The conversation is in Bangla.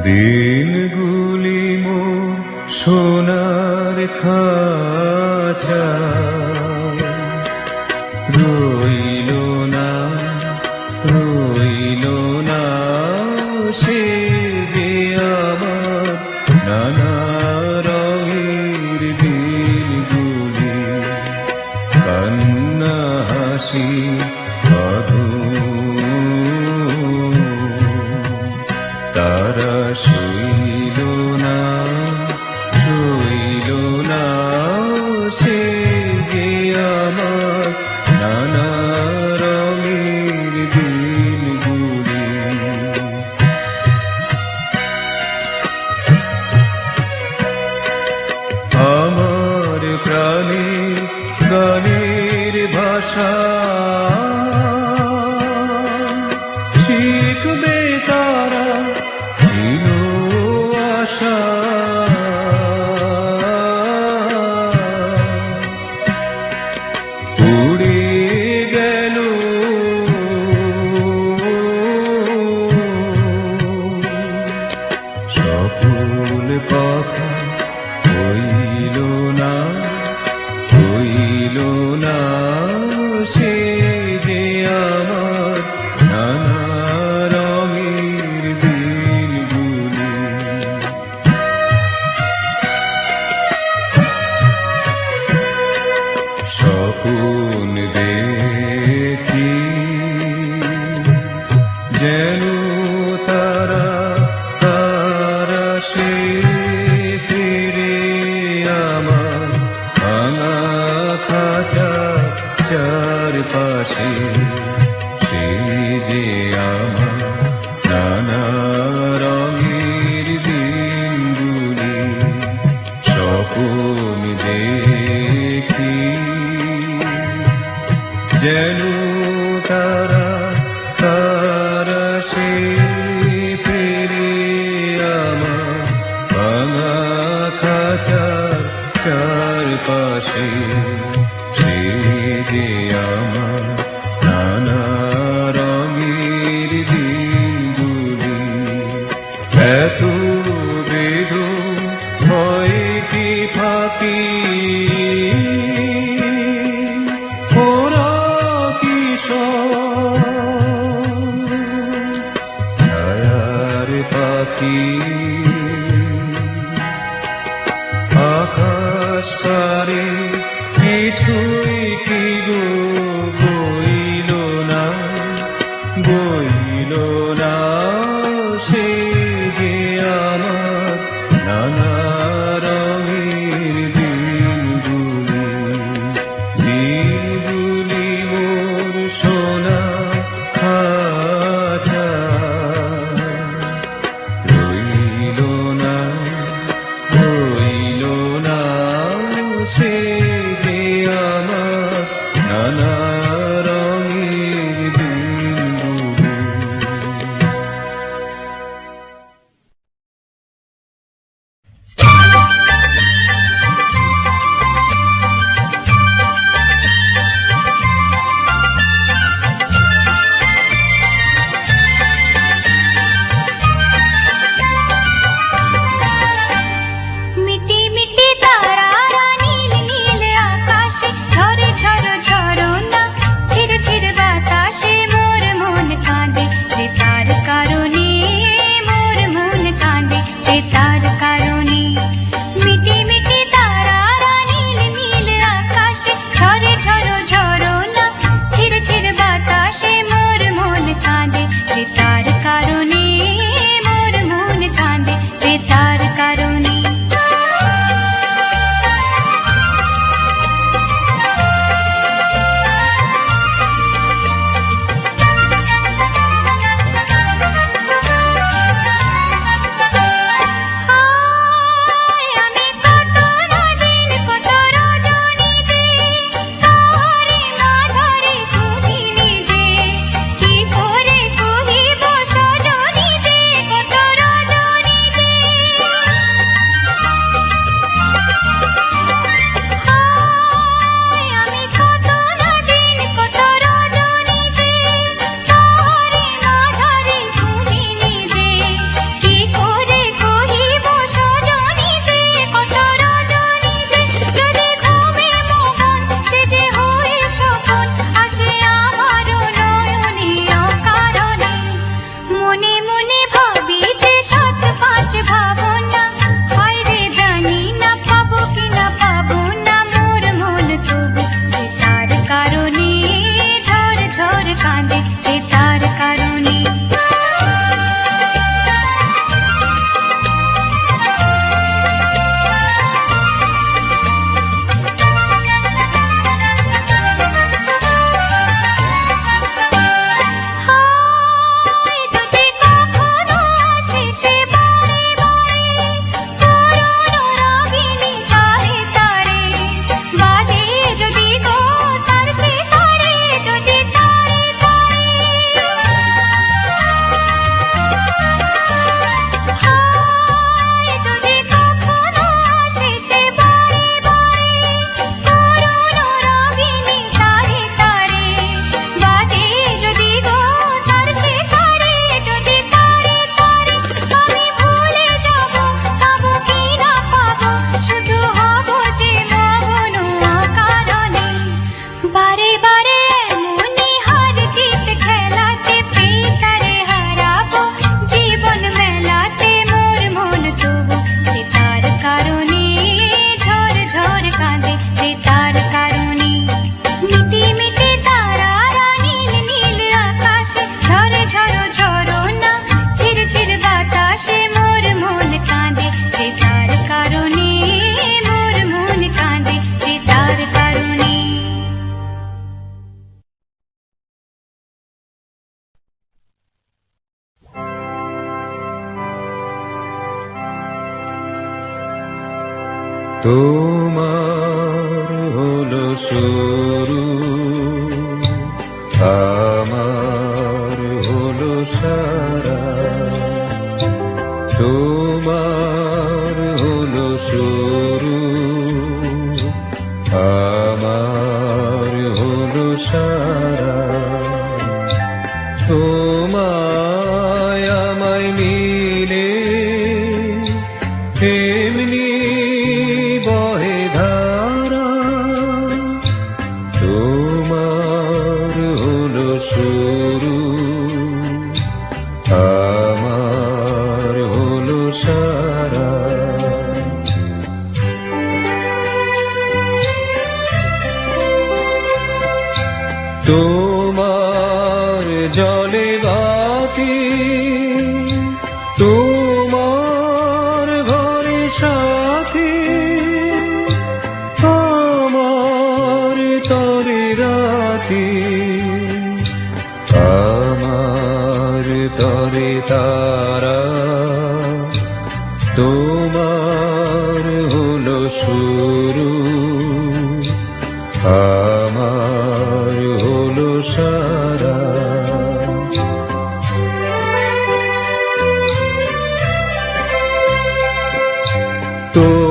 দিনগুলি মোর সোনার খাঁচা রইল না সে যে আমার নানা রঙের দিনগুলি কান্না হাসি তারা সইল না সে যে আমার নানা রঙের দিনগুলি আমার প্রাণে গানের ভাষা শিখবে তারা ছিল আশা উড়ে গেল সকল কথা হইল না সে যে আমার নানা রঙের দিনগুলি স্বপ্ন দেখি যেন তারা সে ফিরে আমার ভাঙা খাঁচা চারপাশে সে যে আমার নানা রঙের দিনগুলি স্বপ্ন দেখি যেন তারা সে ফিরে আমার ভাঙা খাঁচার চারপাশে সে যে আমার নানা রঙের দিনগুলি এত বেদন হয় কি ফাঁকি ওরা কি ছায়ার পাখি আকাশ পারে কিছুই কি গো বইল না সে যে আমার নানা রঙের দিনগুলি মোর সোনা খাঁচা রইল না সে যে আমার নানা রঙের দিনগুলি তোমার হলো শুরু, আমার হলো সারা। তোমার হলো শুরু, আমার হলো সারা। তোমায় আমায় মিলে এমনি বহে ধারা। তোমার হলো শুরু, আমার হলো সারা। তোমার জলে বাতি, তোমার ঘরে সাথী, আমার তরে রাতি, আমার তরে তারা। তোমার হলো শুরু, আমার হলো সারা। তো